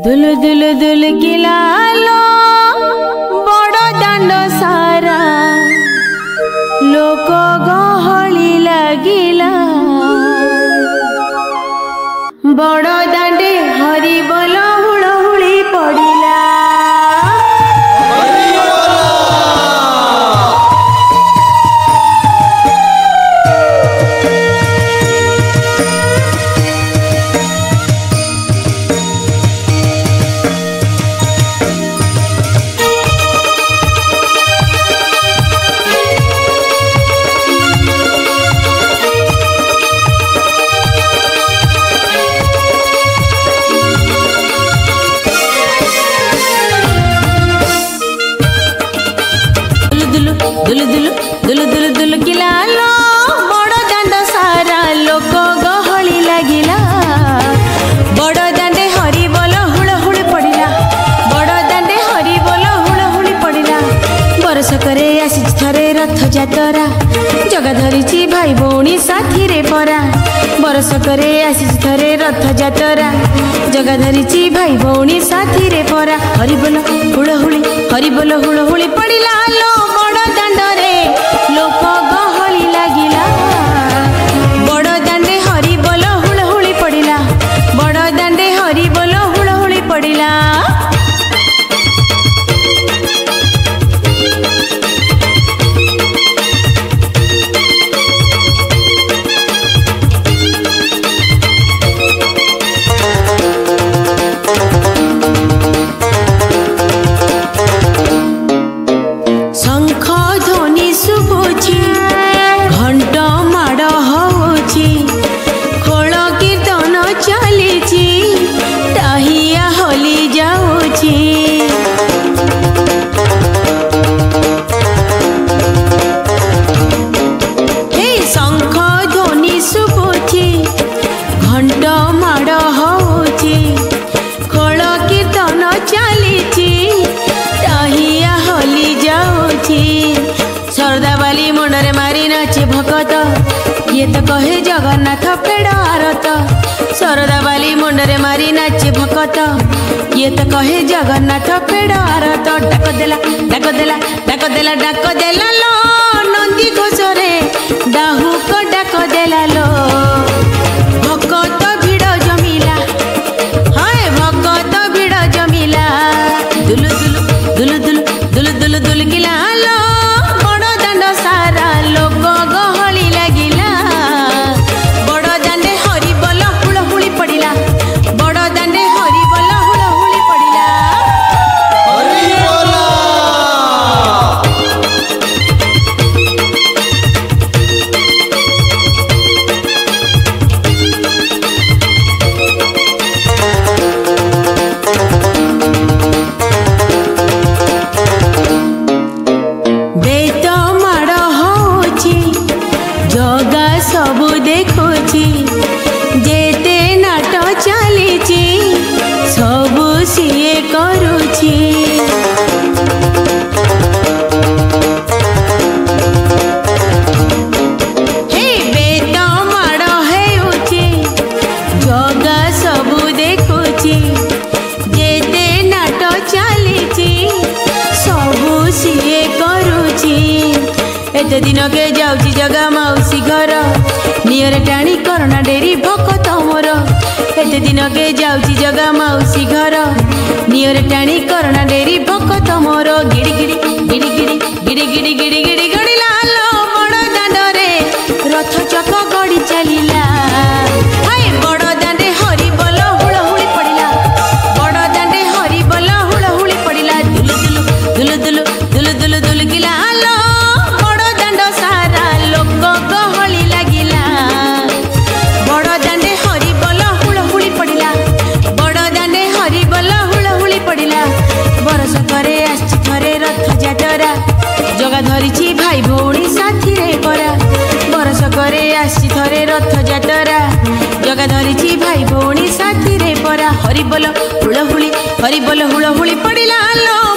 दुल दुल दुल किलालो बड़ दांड सारा लोक गहली लगिला बड़ दांडे हरि बोल हुड़हुड़ी पड़िला। दुल दुल दुल दुल दुल किलालो बड़ दांड सारा लोक गहली लगिला बड़ दांडे हरि बोल हुड़हुड़ी पड़िला बड़ दांडे हरि बोल हुड़हुड़ी पड़िला। बरसकरे आसी थरे रथ जातरा जगा धरिची भाई भौणी साथी रे परा बरसकरे आसी थरे रथ जातरा जगा धरिची भाई भौणी साथी रे परा हरि बोल हुड़हुड़ी पड़िला लो बड़ दांडरे लोक गहली लगिला बड़ दांडे हरि बोल हुड़हुड़ी पड़िला बड़ दांडे हरि बोल हुड़हुड़ी पड़िला। सरदाबाली मुंडरे मारी नाचे भकत ये तो कहे जगन्नाथ पेड़ आरत सरदाबाली मुंडरे मारी नाचे भकत ये तो कहे जगन्नाथ पेड़ आरत डाक देला डाक देला डाक देला डाक देला लो नंदी घोषरे डाहुक डाक देला लो भकत भिड़ जमिला हाय भकत भिड़ जमिला दुल दुल दुल दुल दुल दुल दुल किला लो सारा लोक गहली लगिला बड़ दांडे हरि बोल हुड़हुड़ी पड़िला बड़ दांडे हरि बोल हुड़हुड़ी पड़िला। सबु देखुची जेते नाट चलीची सबु सीए करुची हे बेत माड़ हेउची जगा सबु देखुची जेते नाट चलीची सबु सीए करुची। एते दिन के जाऊची जगा मौसी घर नियर टाणी करोना डेरी भकत मोर एते दिन के जाऊची जगा मौसी घर नियर टाणी करोना डेरी भकत मोर गिड़ी गिड़ी गिड़ी गिड़ी गिड़ी गिड़ी गिड़ी गिड़ी गड़ी लालो बड़ दांडरे रथ चक गड़ी चलिला हाय बड़ दांडे हरि बोल हुड़हुड़ी पड़िला बड़ दांडे हरि बोल हुड़हुड़ी पड़िला दुल दुल दुल दुल दुल दुल किला लो सारा लोक गहली लगिला बड़ दांडे हरि बोल हुड़हुड़ी पड़िला बड़ दांडे हरि बोल हुड़हुड़ी पड़िला। बरसकरे आसी थरे रथ जातरा जगा धरिची भाई भौणी साथी रे परा बरसकरे आसी थरे रथ जातरा जगा धरिची भाई भौणी साथी रे परा हरि बोल हुड़हुड़ी पड़िला लो